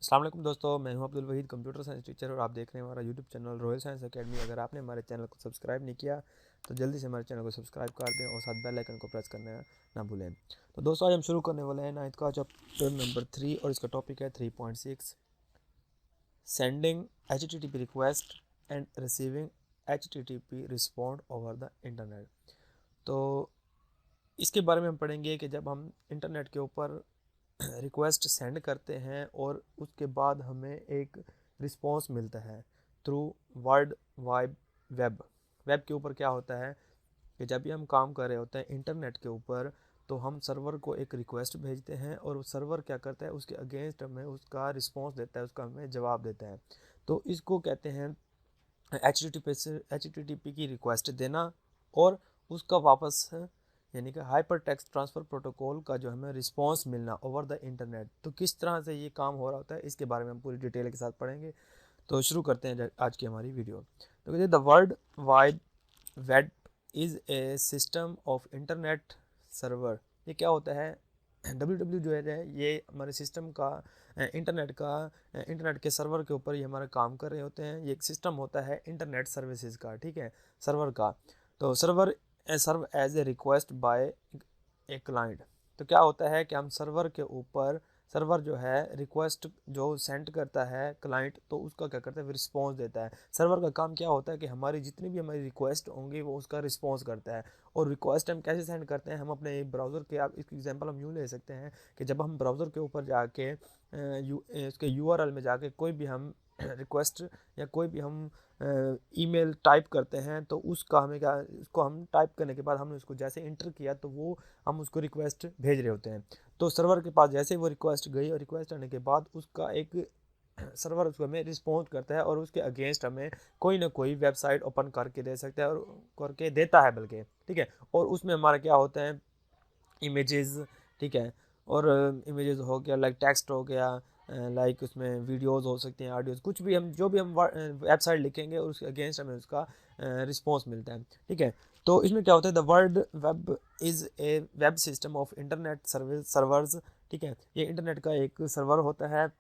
अस्सलाम वालेकुम दोस्तों, मैं हूं Abdul Waheed, computer science teacher और आप देख रहे हैं हमारा YouTube channel royal science academy. अगर आपने हमारे चैनल को सब्सक्राइब नहीं किया तो जल्दी से हमारे चैनल को सब्सक्राइब कर दें और साथ बेल आइकन को प्रेस करना ना भूलें। तो दोस्तों आज हम शुरू करने वाले हैं 9th का चैप्टर नंबर 3 और इसका टॉपिक है 3.6 sending HTTP request and receiving HTTP respond over the internet. तो इसके बारे में हम पढ़ेंगे कि जब हम इंटरनेट के ऊपर रिक्वेस्ट सेंड करते हैं और उसके बाद हमें एक रिस्पॉन्स मिलता है through world wide web. Web के ऊपर क्या होता है कि जब भी हम काम कर रहे होते हैं इंटरनेट के ऊपर तो हम सर्वर को एक रिक्वेस्ट भेजते हैं और वो सर्वर क्या करता है, उसके अगेंस्ट हमें उसका रिस्पॉन्स देता है, उसका हमें जवाब देता है। तो इसको कहते हैं HTTP की रिक्वेस्ट देना और उसका वापस यानी कि हाइपर टेक्स्ट ट्रांसफ़र प्रोटोकॉल का जो हमें रिस्पॉन्स मिलना ओवर द इंटरनेट। तो किस तरह से ये काम हो रहा होता है इसके बारे में हम पूरी डिटेल के साथ पढ़ेंगे। तो शुरू करते हैं आज की हमारी वीडियो। तो कहते हैं the world wide web is a system of internet server. ये क्या होता है? डब्ल्यू जो है ये हमारे सिस्टम का इंटरनेट के सर्वर के ऊपर ही हमारा काम कर रहे होते हैं। ये एक सिस्टम होता है इंटरनेट सर्विसेज का, ठीक है, सर्वर का। तो server serve as a request by a client. तो क्या होता है कि हम सर्वर के ऊपर, सर्वर जो है रिक्वेस्ट जो सेंड करता है क्लाइंट, तो उसका क्या करता है, रिस्पॉन्स देता है। सर्वर का काम क्या होता है कि हमारी जितनी भी हमारी रिक्वेस्ट होंगी वो उसका रिस्पॉन्स करता है। और रिक्वेस्ट हम कैसे सेंड करते हैं, हम अपने ब्राउज़र के, आप इसकी एग्जांपल हम यूँ ले सकते हैं कि जब हम ब्राउज़र के ऊपर जाके उसके URL में जाके कोई भी हम रिक्वेस्ट या कोई भी हम ईमेल टाइप करते हैं तो उसका हमें क्या, उसको हम टाइप करने के बाद हमने उसको जैसे इंटर किया तो वो हम उसको रिक्वेस्ट भेज रहे होते हैं। तो सर्वर के पास जैसे वो रिक्वेस्ट गई और रिक्वेस्ट आने के बाद उसका एक सर्वर उसको हमें रिस्पॉन्ड करता है और उसके अगेंस्ट हमें कोई ना कोई वेबसाइट ओपन करके दे सकता है और करके देता है बल्कि, ठीक है। और उसमें हमारा क्या होता है, इमेजेस, ठीक है, और इमेजेस हो गया, लाइक टेक्स्ट हो गया, लाइक उसमें वीडियोस हो सकते हैं, ऑडियोज, कुछ भी हम जो भी हम वेबसाइट लिखेंगे और उसके अगेंस्ट हमें उसका रिस्पॉन्स मिलता है, ठीक है। तो इसमें क्या होता है, the world web is a web system of internet servers, ठीक है। ये इंटरनेट का एक सर्वर होता है,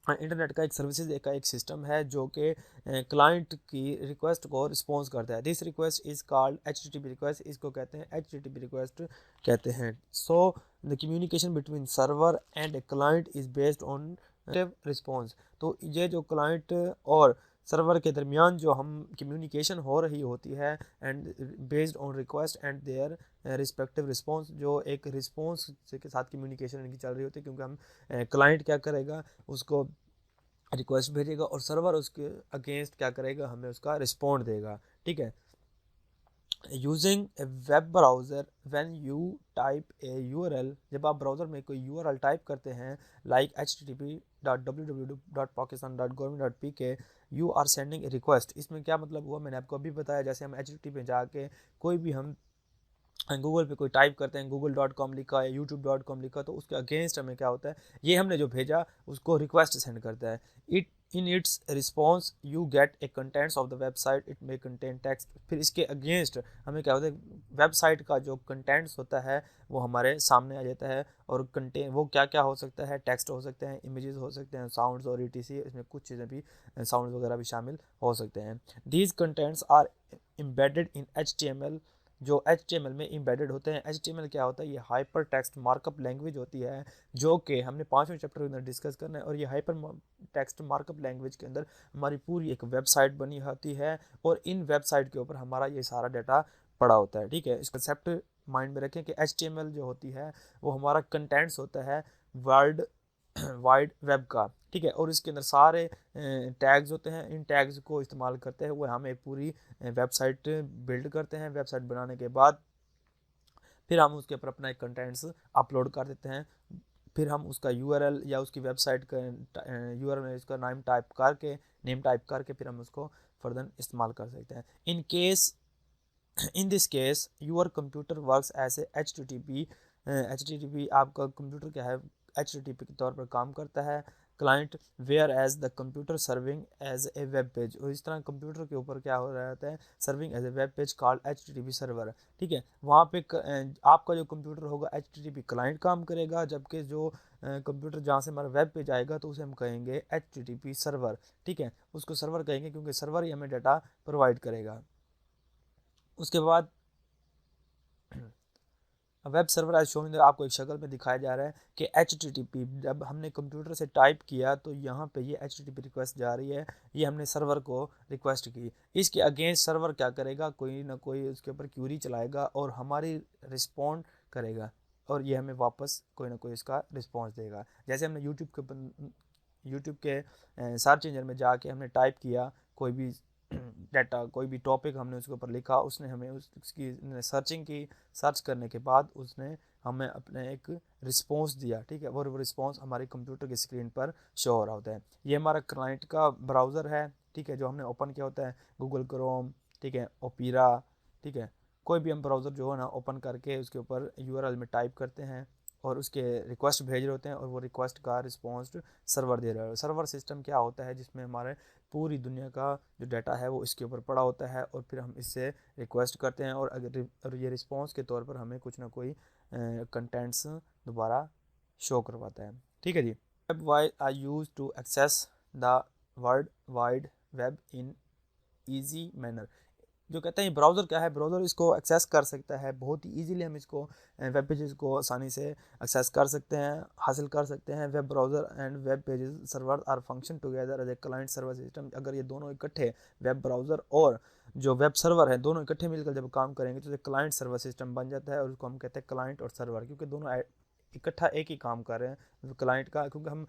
इंटरनेट का एक सर्विसेज का एक सिस्टम है जो कि क्लाइंट की रिक्वेस्ट को रिस्पॉन्स करता है। This request is called HTTP request, इसको कहते हैं HTTP रिक्वेस्ट कहते हैं। So the communication between server and a client is based on response. तो ये जो क्लाइंट और सर्वर के दरमियान जो हम कम्युनिकेशन हो रही होती है and based on request and their respective response, जो एक रिस्पॉन्स के साथ कम्युनिकेशन इनकी चल रही होती है, क्योंकि हम क्लाइंट क्या करेगा, उसको रिक्वेस्ट भेजेगा और सर्वर उसके अगेंस्ट क्या करेगा, हमें उसका रिस्पॉन्ड देगा, ठीक है। Using A web browser when you type A URL, जब आप ब्राउज़र में कोई URL टाइप करते हैं like http://www.pakistan.government.pk, you are sending a request. इसमें क्या मतलब हुआ, मैंने आपको अभी बताया, जैसे हम HTTP में जाके कोई भी हम गूगल पे कोई टाइप करते हैं, google.com लिखा है, youtube.com लिखा, तो उसके अगेंस्ट हमें क्या होता है, ये हमने जो भेजा उसको रिक्वेस्ट सेंड करता है। It in its response you get A contents of the website, it may contain text. फिर इसके अगेंस्ट हमें क्या होता है, वेबसाइट का जो कंटेंट्स होता है वो हमारे सामने आ जाता है। और कंटेंट वो क्या क्या हो सकता है, टेक्स्ट हो सकते हैं, इमेजेस हो सकते हैं, साउंड्स और ETC, इसमें कुछ चीज़ें भी, साउंड वगैरह भी शामिल हो सकते हैं। These contents are embedded in HTML, जो HTML में एम्बेडेड होते हैं। HTML क्या होता है, ये हाइपर टेक्स्ट मार्कअप लैंग्वेज होती है, जो कि हमने 5वें चैप्टर के अंदर डिस्कस करना है। और ये हाइपर टेक्स्ट मार्कअप लैंग्वेज के अंदर हमारी पूरी एक वेबसाइट बनी होती है और इन वेबसाइट के ऊपर हमारा ये सारा डाटा पड़ा होता है, ठीक है। इस कंसेप्ट माइंड में रखें कि HTML जो होती है वो हमारा कंटेंट्स होता है वर्ल्ड वाइड वेब का, ठीक है। और इसके अंदर सारे टैग्स होते हैं, इन टैग्स को इस्तेमाल करते हैं वो हम एक पूरी वेबसाइट बिल्ड करते हैं। वेबसाइट बनाने के बाद फिर हम उसके ऊपर अपना एक कंटेंट्स अपलोड कर देते हैं। फिर हम उसका URL या उसकी वेबसाइट का URL में इसका नेम टाइप करके फिर हम उसको फर्दर इस्तेमाल कर सकते हैं। In this case your computer works as a HTTP, आपका कंप्यूटर क्या है, HTTP के तौर पर काम करता है, client, whereas the computer serving as a web page. और इस तरह कंप्यूटर के ऊपर क्या हो रहा होता है, serving as a web page called HTTP server, ठीक है। वहाँ पे आपका जो कंप्यूटर होगा HTTP क्लाइंट काम करेगा, जबकि जो कंप्यूटर जहाँ से हमारा वेब पेज आएगा तो उसे हम कहेंगे HTTP सर्वर, ठीक है, उसको सर्वर कहेंगे क्योंकि सर्वर ही हमें डाटा प्रोवाइड करेगा। उसके बाद वेब सर्वर एज शोन, आपको एक शक्ल में दिखाया जा रहा है कि HTTP जब हमने कंप्यूटर से टाइप किया तो यहाँ पे ये HTTP रिक्वेस्ट जा रही है, ये हमने सर्वर को रिक्वेस्ट की। इसके अगेंस्ट सर्वर क्या करेगा, कोई ना कोई उसके ऊपर क्यूरी चलाएगा और हमारी रिस्पॉन्ड करेगा और ये हमें वापस कोई ना कोई इसका रिस्पॉन्स देगा। जैसे हमने यूट्यूब के सर्च इंजन में जाके हमने टाइप किया कोई भी डाटा, कोई भी टॉपिक हमने उसके ऊपर लिखा, उसने हमें उसकी सर्चिंग की, सर्च करने के बाद उसने हमें अपने एक रिस्पॉन्स दिया, ठीक है, वो रिस्पॉन्स हमारे कंप्यूटर की स्क्रीन पर शो हो रहा होता है। ये हमारा क्लाइंट का ब्राउज़र है, ठीक है, जो हमने ओपन किया होता है, गूगल क्रोम, ठीक है, ओपेरा, ठीक है, कोई भी हम ब्राउज़र जो है ना ओपन करके उसके ऊपर URL में टाइप करते हैं और उसके रिक्वेस्ट भेज रहे होते हैं और वो रिक्वेस्ट का रिस्पॉन्स सर्वर दे रहा है। सर्वर सिस्टम क्या होता है, जिसमें हमारे पूरी दुनिया का जो डाटा है वो इसके ऊपर पड़ा होता है और फिर हम इससे रिक्वेस्ट करते हैं और अगर ये रिस्पॉन्स के तौर पर हमें कुछ ना कोई कंटेंट्स दोबारा शो करवाता है, ठीक है जी। Web wide are use to access the world wide web in easy manner. जो कहते हैं ब्राउज़र क्या है, ब्राउज़र इसको एक्सेस कर सकता है बहुत ही ईजीली, हम इसको वेब पेजेस को आसानी से एक्सेस कर सकते हैं, हासिल कर सकते हैं। Web browser and web pages server are function together as a client server system. अगर ये दोनों इकट्ठे, वेब ब्राउज़र और जो वेब सर्वर है, दोनों इकट्ठे मिलकर जब काम करेंगे तो क्लाइंट सर्वर सिस्टम बन जाता है और उसको हम कहते हैं क्लाइंट और सर्वर, क्योंकि दोनों इकट्ठा एक ही काम कर रहे हैं क्लाइंट का। क्योंकि हम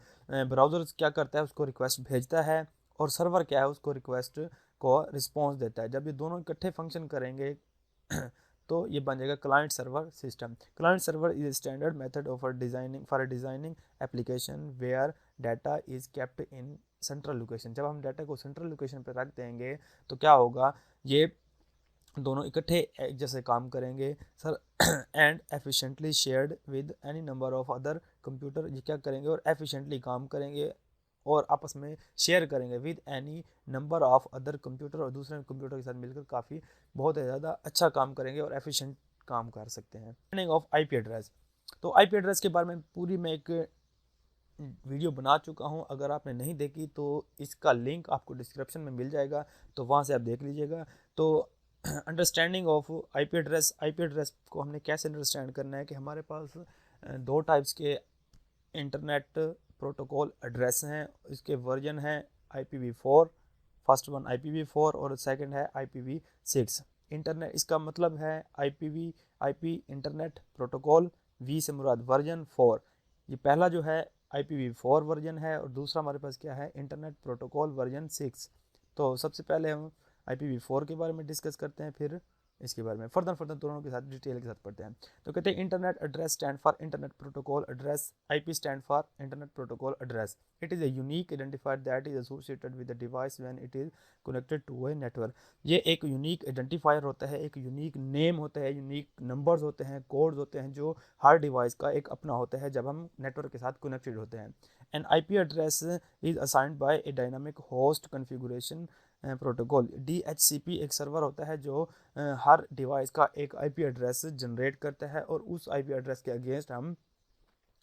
ब्राउज़र क्या करता है, उसको रिक्वेस्ट भेजता है और सर्वर क्या है, उसको रिक्वेस्ट को रिस्पॉन्स देता है। जब ये दोनों इकट्ठे फंक्शन करेंगे तो ये बन जाएगा client server system. Client server is standard method of designing application where data is kept in central location. जब हम डाटा को सेंट्रल लोकेशन पर रख देंगे तो क्या होगा, ये दोनों इकट्ठे एक जैसे काम करेंगे sir and efficiently shared with any number of other computer. ये क्या करेंगे और एफिशिएंटली काम करेंगे और आपस में शेयर करेंगे with any number of other computer, और दूसरे कंप्यूटर के साथ मिलकर काफ़ी बहुत ज़्यादा अच्छा काम करेंगे और एफिशिएंट काम कर सकते हैं। Meaning of IP address. तो आईपी एड्रेस के बारे में पूरी मैं एक वीडियो बना चुका हूं, अगर आपने नहीं देखी तो इसका लिंक आपको डिस्क्रिप्शन में मिल जाएगा, तो वहां से आप देख लीजिएगा। तो understanding of IP address, IP address को हमने कैसे अंडरस्टैंड करना है कि हमारे पास दो टाइप्स के इंटरनेट प्रोटोकॉल एड्रेस हैं, इसके वर्जन है IPv4, फर्स्ट वन IPv4 और सेकंड है IPv6। इंटरनेट इसका मतलब है आईपी इंटरनेट प्रोटोकॉल, वी से मुराद वर्जन 4। ये पहला जो है IPv4 वर्जन है और दूसरा हमारे पास क्या है, इंटरनेट प्रोटोकॉल वर्जन 6। तो सबसे पहले हम IPv4 के बारे में डिस्कस करते हैं, फिर इसके बारे में फर्दर दोनों के साथ डिटेल के साथ पढ़ते हैं। तो कहते हैं internet address stand for internet protocol address, IP stand for internet protocol address. It is a unique identifier that is associated with the device when it is connected to a network. ये एक unique identifier होता है, एक unique name होता है, unique numbers होते हैं, codes होते हैं जो हर डिवाइस का एक अपना होता है जब हम नेटवर्क के साथ कनेक्टेड होते हैं। An IP address is assigned by a dynamic host configuration protocol. DHCP एक सर्वर होता है जो हर डिवाइस का एक IP एड्रेस जनरेट करता है और उस IP एड्रेस के अगेंस्ट हम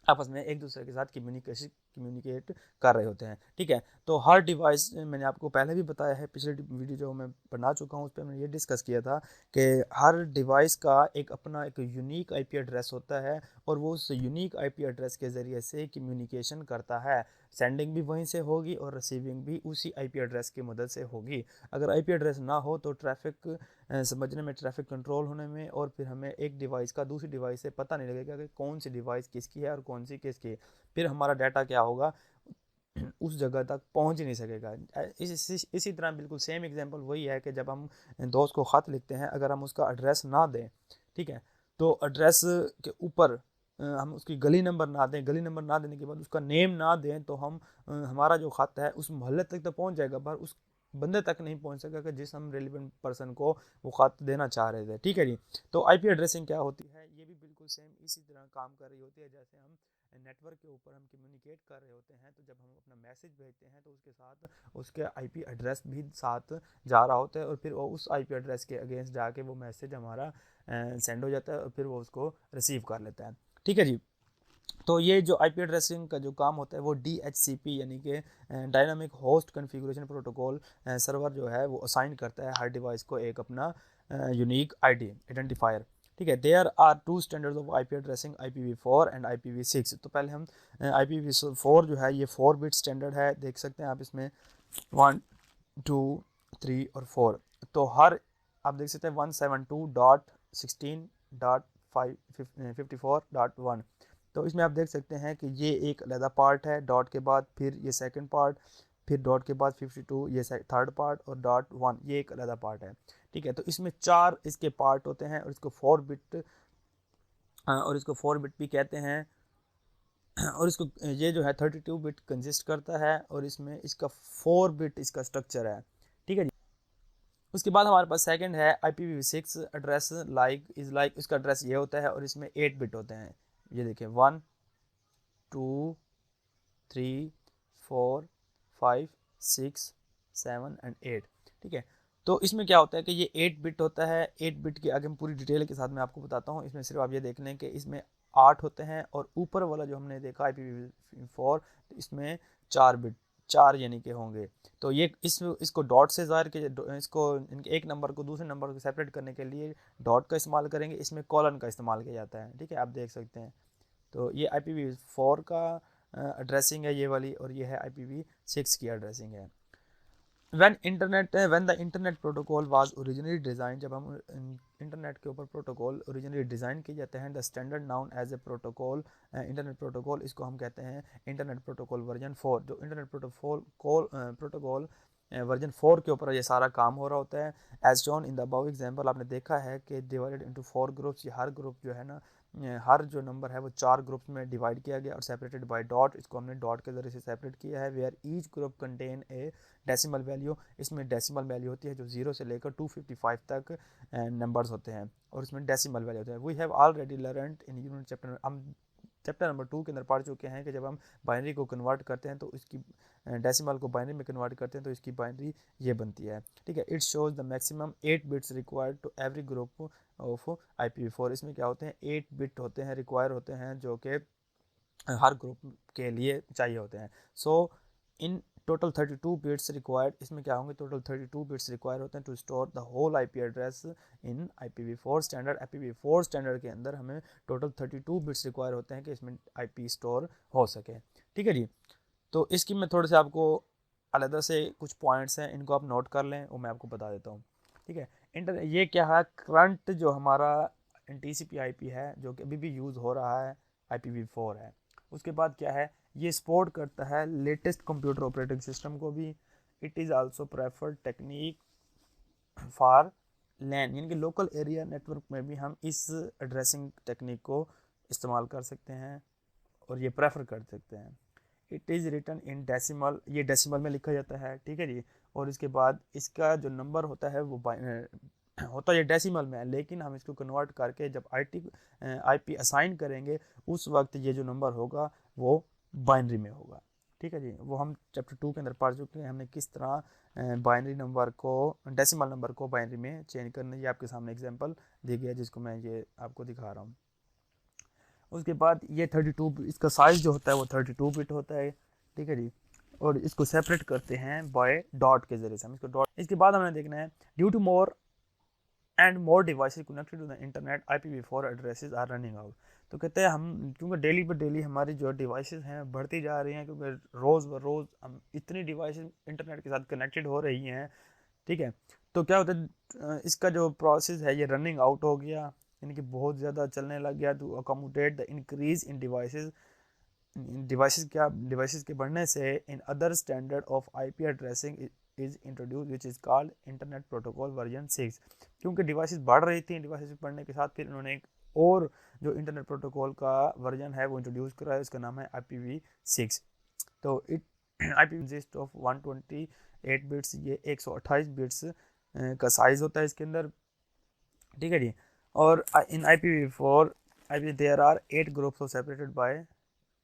आपस में एक दूसरे के साथ कम्युनिकेट कर रहे होते हैं, ठीक है। तो हर डिवाइस, मैंने आपको पहले भी बताया है, पिछले वीडियो जो मैं बना चुका हूँ उस पर मैंने ये डिस्कस किया था कि हर डिवाइस का एक अपना एक यूनिक IP एड्रेस होता है और वो उस यूनिक IP एड्रेस के ज़रिए से कम्युनिकेशन करता है। सेंडिंग भी वहीं से होगी और रिसीविंग भी उसी IP एड्रेस की मदद से होगी। अगर IP एड्रेस ना हो तो ट्रैफिक समझने में, ट्रैफिक कंट्रोल होने में और फिर हमें एक डिवाइस का दूसरी डिवाइस से पता नहीं लगेगा कि कौन सी डिवाइस किसकी है और कौन सी किसकी। फिर हमारा डाटा क्या होगा, उस जगह तक पहुंच ही नहीं सकेगा। इसी तरह बिल्कुल सेम एग्जांपल वही है कि जब हम दोस्त को ख़त लिखते हैं, अगर हम उसका एड्रेस ना दें, ठीक है, तो एड्रेस के ऊपर हम उसकी गली नंबर ना दें, गली नंबर ना देने के बाद उसका नेम ना दें, तो हम हमारा जो ख़त है उस मोहल्ले तक तो पहुंच जाएगा पर उस बंदे तक नहीं पहुंच सकेगा कि जिस हम रेलिवेंट पर्सन को वो ख़त देना चाह रहे थे, ठीक है जी। तो IP एड्रेसिंग क्या होती है, ये भी बिल्कुल सेम इसी तरह काम कर रही होती है। जैसे हम नेटवर्क के ऊपर हम कम्युनिकेट कर रहे होते हैं, तो जब हम अपना मैसेज भेजते हैं तो उसके साथ उसके IP एड्रेस भी साथ जा रहा होता है और फिर वो उस IP एड्रेस के अगेंस्ट जाके वो मैसेज हमारा सेंड हो जाता है और फिर वो उसको रिसीव कर लेता है, ठीक है जी। तो ये जो आईपी एड्रेसिंग का जो काम होता है वो DHCP यानी कि dynamic host configuration protocol server जो है वो असाइन करता है हर डिवाइस को एक अपना यूनिक आईडी आइडेंटिफायर। ठीक है, there are two standards of IP addressing, IPv4 and IPv6। तो पहले हम IPv4 जो है ये 4 बिट स्टैंडर्ड है, देख सकते हैं आप इसमें 1 2 3 और 4। तो हर आप देख सकते हैं 172.16.54.1। तो इसमें आप देख सकते हैं कि ये एक अलग पार्ट है, डॉट के बाद फिर ये सेकंड पार्ट, फिर डॉट के बाद 52 ये थर्ड पार्ट और डॉट 1 ये एक अलग पार्ट है। ठीक है, तो इसमें 4 इसके पार्ट होते हैं और इसको 4 बिट भी कहते हैं। और इसको ये जो है 32 बिट कंसिस्ट करता है और इसमें इसका 4 बिट इसका स्ट्रक्चर है। ठीक है जी। उसके बाद हमारे पास सेकंड है IPv6 एड्रेस लाइक इसका एड्रेस ये होता है और इसमें 8 बिट होते हैं। ये देखिए 1 2 3 4 5 6 7 एंड 8। ठीक है, तो इसमें क्या होता है कि ये 8 बिट होता है। 8 बिट के आगे हम पूरी डिटेल के साथ मैं आपको बताता हूँ। इसमें सिर्फ आप ये देख लें कि इसमें 8 होते हैं और ऊपर वाला जो हमने देखा IPv4 तो इसमें 4 बिट 4 यानी कि होंगे। तो ये इसको डॉट से ज़ाहिर के इसको इनके एक नंबर को दूसरे नंबर को सेपरेट करने के लिए डॉट का इस्तेमाल करेंगे, इसमें कॉलन का इस्तेमाल किया जाता है। ठीक है, आप देख सकते हैं। तो ये IPv4 का एड्रेसिंग है ये वाली और ये है IPv6 की एड्रेसिंग है। when the internet protocol was originally designed, जब हम इंटरनेट के ऊपर प्रोटोकॉल ओरिजिनली डिज़ाइन किए जाते हैं, the standard known as a protocol internet protocol, इसको हम कहते हैं इंटरनेट प्रोटोकॉल वर्जन 4। जो इंटरनेट प्रोटोकॉल वर्जन 4 के ऊपर ये सारा काम हो रहा होता है। As shown in the above example, आपने देखा है कि डिवाइडेड इनटू 4 ग्रुप्स। ये हर ग्रुप जो है ना, हर जो नंबर है वो 4 ग्रुप्स में डिवाइड किया गया और सेपरेटेड बाय डॉट। इसको हमने डॉट के ज़रिए से सेपरेट किया है। Where each group contain a decimal value. इसमें डेसिमल वैल्यू होती है जो 0 से लेकर 255 तक नंबर्स होते हैं और इसमें डेसिमल वैल्यू होते हैं। We have already learned in unit chapter, हम चैप्टर नंबर 2 के अंदर पढ़ चुके हैं कि जब हम बाइनरी को कन्वर्ट करते हैं तो इसकी डेसिमल को बाइनरी में कन्वर्ट करते हैं तो इसकी बाइनरी ये बनती है। ठीक है, it shows the maximum 8 bits required to every group of IPv4। इसमें क्या होते हैं 8 बिट होते हैं रिक्वायर होते हैं जो कि हर ग्रुप के लिए चाहिए होते हैं। So in total 32 bits required. इसमें क्या होंगे टोटल 32 बिट्स रिक्वायर होते हैं to store the whole IP address in IPv4 standard. IPv4 standard के अंदर हमें टोटल 32 बिट्स रिक्वायर होते हैं कि इसमें IP स्टोर हो सके। ठीक है जी, तो इसकी मैं थोड़े से आपको अलग से कुछ पॉइंट्स हैं, इनको आप नोट कर लें और मैं आपको बता देता हूँ। ठीक है, ये क्या है करंट जो हमारा TCP/IP है जो कि अभी भी यूज़ हो रहा है IPv4 है। उसके बाद क्या है, ये सपोर्ट करता है लेटेस्ट कंप्यूटर ऑपरेटिंग सिस्टम को भी। It is also preferred technique for LAN यानी कि लोकल एरिया नेटवर्क में भी हम इस एड्रेसिंग टेक्निक को इस्तेमाल कर सकते हैं और ये प्रेफर कर सकते हैं। It is written in decimal, ये डेसिमल में लिखा जाता है। ठीक है जी, और इसके बाद इसका जो नंबर होता है वो होता ये डेसिमल में है, लेकिन हम इसको कन्वर्ट करके जब IP असाइन करेंगे उस वक्त ये जो नंबर होगा वो बाइनरी में होगा। ठीक है जी, वो हम चैप्टर 2 के अंदर पढ़ चुके हैं हमने किस तरह बाइनरी नंबर को डेसिमल नंबर को बाइनरी में चेंज करना। ये आपके सामने एग्जांपल दी गई है जिसको मैं ये आपको दिखा रहा हूँ। उसके बाद ये 32 इसका साइज़ जो होता है वो 32 बिट होता है। ठीक है जी, और इसको सेपरेट करते हैं बाय डॉट के ज़रिए से। हम इसको डॉट, इसके बाद हमने देखना है due to more and more devices connected to the internet IPv4 addresses are running out. तो कहते हैं हम क्योंकि डेली बाई डेली हमारी जो डिवाइसेस हैं बढ़ती जा रही हैं, क्योंकि रोज़ ब रोज़ हम इतनी डिवाइसेस इंटरनेट के साथ कनेक्टेड हो रही हैं। ठीक है, तो क्या होता है इसका जो प्रोसेस है ये रनिंग आउट हो गया, यानी कि बहुत ज़्यादा चलने लग गया। To accommodate the increase in devices के बढ़ने से another standard of IP addressing is introduce which is called internet protocol version 6। क्योंकि डिवाइसेस बढ़ रही थी, डिवाइसेस बढ़ने के साथ फिर इन्होंने एक और जो इंटरनेट प्रोटोकॉल का वर्जन है वो इंट्रोड्यूस करा है, उसका नाम है IPv6। तो IP कंसिस्ट ऑफ 128 बिट्स, ये 128 बिट्स का साइज़ होता है इसके अंदर। ठीक है जी, और in IPv4 there are 8 groups of separated by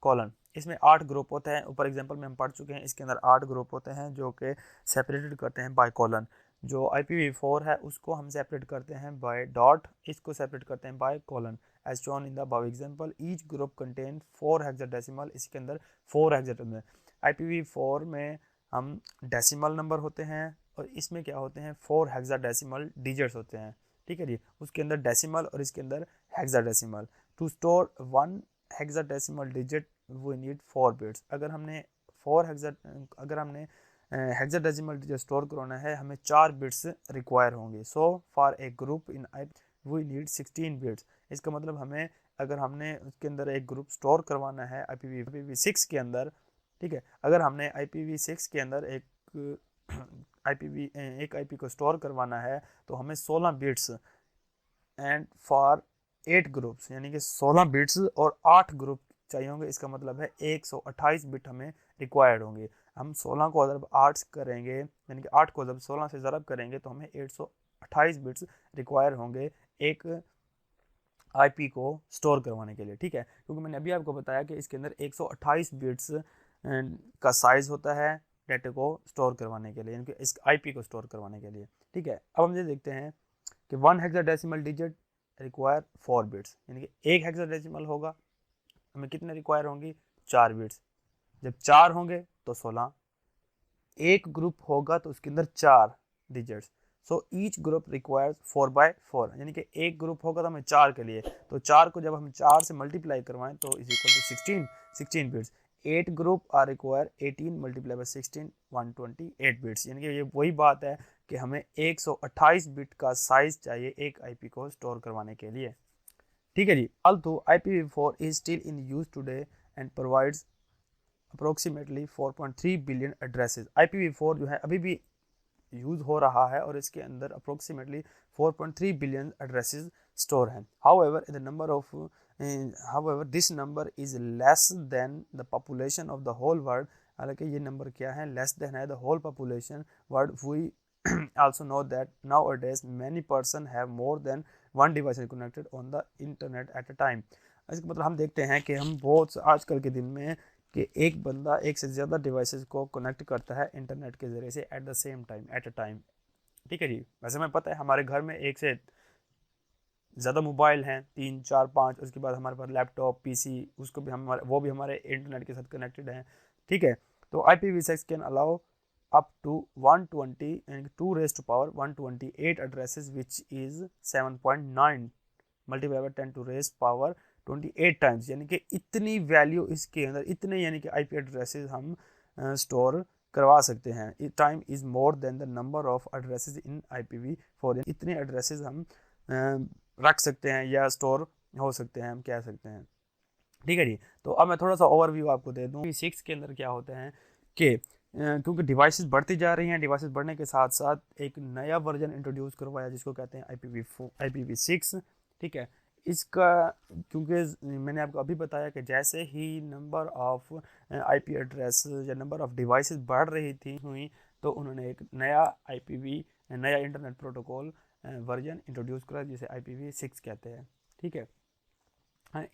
colon. इसमें 8 ग्रुप होते हैं, ऊपर एग्जांपल में हम पढ़ चुके हैं। इसके अंदर 8 ग्रुप होते हैं जो कि सेपरेटेड करते हैं बाय कॉलन। जो IPv4 है उसको हम सेपरेट करते हैं बाय डॉट, इसको सेपरेट करते हैं by colon. As shown in the above example each group contain 4 hexadecimal, इसके अंदर 4 हेक्साडेसिमल। IPv4 में हम डेसिमल नंबर होते हैं और इसमें क्या होते हैं 4 हेक्साडेसिमल डिजिट्स होते हैं, ठीक है जी। उसके अंदर डेसिमल और इसके अंदर hexadecimal. To store 1 hexadecimal digit we need 4 bits. अगर हमने हेक्साडेसिमल डिजिट स्टोर करना है हमें 4 बिट्स रिक्वायर होंगे। So for a group in we need 16 bits. इसका मतलब हमें अगर हमने उसके अंदर एक ग्रुप स्टोर करवाना है IPv6 के अंदर, ठीक है, अगर हमने IPv6 के अंदर एक IP को स्टोर करवाना है तो हमें 16 बिट्स एंड फॉर 8 ग्रुप्स, यानी कि 16 बिट्स और 8 ग्रुप चाहिए होंगे। इसका मतलब है 128 बिट हमें रिक्वायर्ड होंगे। हम 16 को जब 8 करेंगे, यानी कि 8 को जब 16 से ज़रब करेंगे तो हमें 128 बिट्स रिक्वायर होंगे एक IP को स्टोर करवाने के लिए, ठीक है। क्योंकि मैंने अभी आपको बताया कि इसके अंदर 128 बिट्स का साइज़ होता है डेटा को स्टोर करवाने के लिए, यानी कि इस IP को स्टोर करवाने के लिए, ठीक है। अब हम ये देखते हैं कि 1 हेक्साडेसिमल डिजिट रिक्वायर 4 बिट्स, यानी कि 1 हेक्साडेसिमल होगा, हमें कितने रिक्वायर होंगी 4 बिट्स। जब 4 होंगे तो 16, एक ग्रुप होगा तो उसके अंदर 4 digits. So each group requires 4/4, यानी कि एक ग्रुप होगा तो हमें 4 के लिए, तो 4 को जब हम 4 से मल्टीप्लाई करवाएं तो is equal to 16 bits. 8 group are require 18 multiply by 16 128 bits, यानी कि ये वही बात है कि हमें 128 बिट का साइज चाहिए एक IP को स्टोर करवाने के लिए, ठीक है जी। Although IPv4 is still in use today and provides approximately 4.3 billion addresses, IPv4 जो है अभी भी यूज हो रहा है और इसके अंदर अप्रोक्सीमेटली 4.3 बिलियन एड्रेसेस स्टोर हैं। However, this number is less than the population of the whole world। हालांकि ये नंबर क्या है, लेस देन है the whole population world. We also know that nowadays many person have more than one device connected on the internet at a time। इसका मतलब हम देखते हैं कि हम बहुत आजकल के दिन में कि एक बंदा एक से ज़्यादा डिवाइसेस को कनेक्ट करता है इंटरनेट के ज़रिए से at the same time, at a time, ठीक है जी। वैसे हमें पता है हमारे घर में एक से ज़्यादा मोबाइल हैं, 3 4 5, उसके बाद हमारे पास लैपटॉप PC, उसको भी वो भी हमारे इंटरनेट के साथ कनेक्टेड हैं, ठीक है। तो IPv6 can allow up to 120 and 2 raised to power 128 addresses, which is 7.9 multiplied by 10 to raise power 28 times, यानी कि इतनी वैल्यू इसके अंदर, इतने यानी कि IP एड्रेसेस हम स्टोर करवा सकते हैं। Time is more than the number of addresses in IPv4, इतने एड्रेसेस हम रख सकते हैं या स्टोर हो सकते हैं, हम कह सकते हैं, ठीक है जी। तो अब मैं थोड़ा सा ओवरव्यू आपको दे दूँ। IPv6 के अंदर क्या होता है कि क्योंकि डिवाइसेस बढ़ती जा रही हैं, डिवाइसेस बढ़ने के साथ साथ एक नया वर्जन इंट्रोड्यूस करवाया जिसको कहते हैं IPv6, ठीक है। इसका क्योंकि मैंने आपको अभी बताया कि जैसे ही नंबर ऑफ IP एड्रेस या नंबर ऑफ डिवाइसेस बढ़ रही थी हुई तो उन्होंने एक नया इंटरनेट प्रोटोकॉल वर्जन इंट्रोड्यूस करा जिसे IPv6 कहते हैं, ठीक है।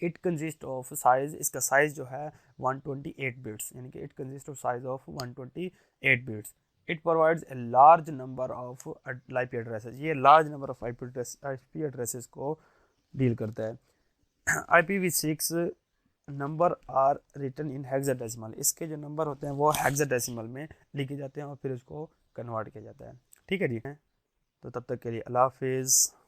इट कंसिस्ट ऑफ साइज, इसका साइज जो है 128 बिट्स, यानी कि it consist of size of 128 bits. It provides a large number of IP addresses, ये large number of IP addresses को डील करता है। IPv6 number are written in hexadecimal, इसके जो नंबर होते हैं वो हेक्साडेसिमल में लिखे जाते हैं और फिर उसको कन्वर्ट किया जाता है, ठीक है जी। तो तब तक के लिए अल्लाह हाफिज़।